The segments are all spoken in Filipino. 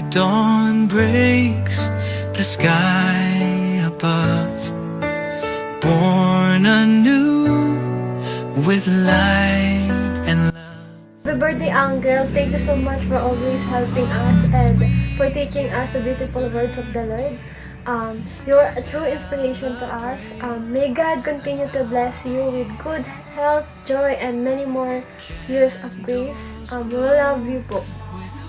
dawn breaks the sky above, born anew with light and love. Happy birthday, Angel. Thank you so much for always helping us and for teaching us the beautiful words of the Lord. You're a true inspiration to us. May God continue to bless you with good health, joy, and many more years of grace. We love you po.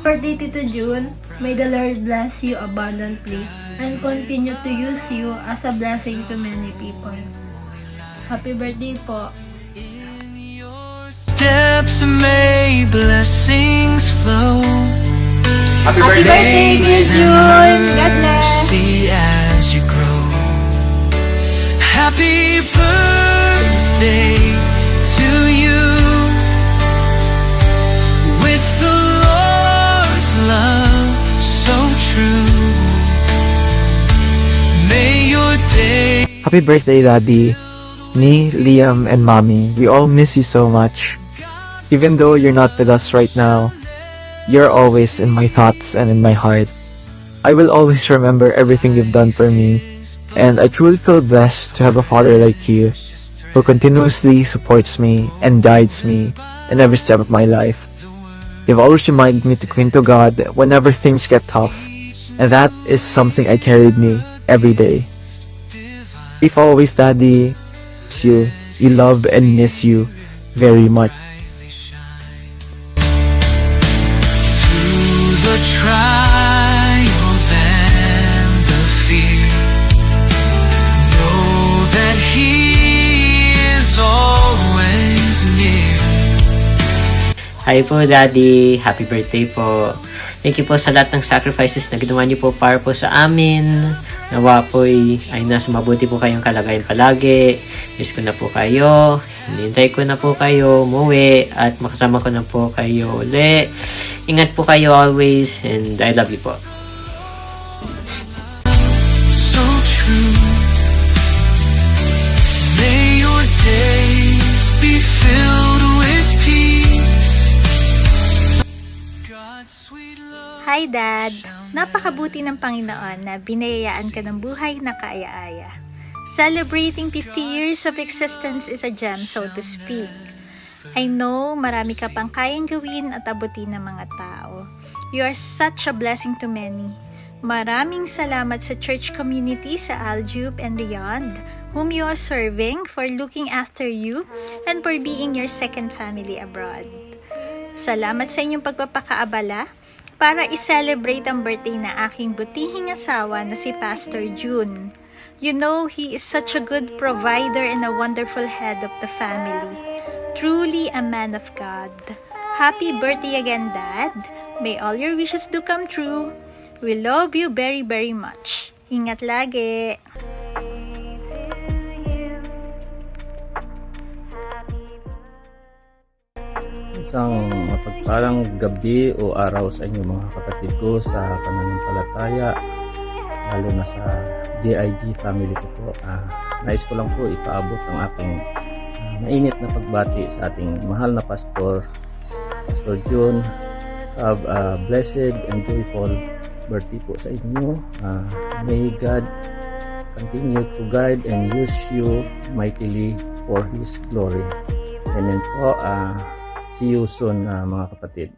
Birthday, Tito June. May the Lord bless you abundantly and continue to use you as a blessing to many people. Happy birthday po. Steps may blessings flow. Happy birthday, Tito June! God bless! See as you grow. Happy birthday to you. With the Lord's love so true. May your day. Happy birthday, Daddy. Me, Liam, and Mommy, we all miss you so much. Even though you're not with us right now, you're always in my thoughts and in my heart. I will always remember everything you've done for me, and I truly feel blessed to have a father like you, who continuously supports me and guides me in every step of my life. You've always reminded me to cling to God whenever things get tough, and that is something I carried me every day. If always, Daddy, you love and miss you very much. Through the trials and the fear, know that He is always near. Hi po, Daddy. Happy birthday po. Thank you po sa lahat ng sacrifices na ginawa niyo po para po sa amin. Nawa po ay nasa mabuti po kayong kalagayan palagi. Miss ko na po kayo. Hinintay ko na po kayo umuwi at makasama ko na po kayo uli. Ingat po kayo always and I love you po. So true. May your days be filled with peace. God's sweet love. Hi Dad! Napakabuti ng Panginoon na binayayaan ka ng buhay na kaaya-aya. Celebrating 50 years of existence is a gem, so to speak. I know marami ka pang kayang gawin at abutin ng mga tao. You are such a blessing to many. Maraming salamat sa church community sa Aljub and Riyadh, whom you are serving, for looking after you and for being your second family abroad. Salamat sa inyong pagpapakaabala para i-celebrate ang birthday na aking butihing asawa na si Pastor June. You know, he is such a good provider and a wonderful head of the family. Truly a man of God. Happy birthday again, Dad. May all your wishes do come true. We love you very, very much. Ingat lagi. Isang mapagpalang gabi o araw sa inyo mga kapatid ko sa pananampalataya, lalo na sa JIG family ko po. Nais ko lang po ipaabot ang aking mainit na pagbati sa ating mahal na pastor, Pastor June. Have a blessed and joyful birthday po sa inyo. May God continue to guide and use you mightily for His glory. Amen po. See you soon mga kapatid.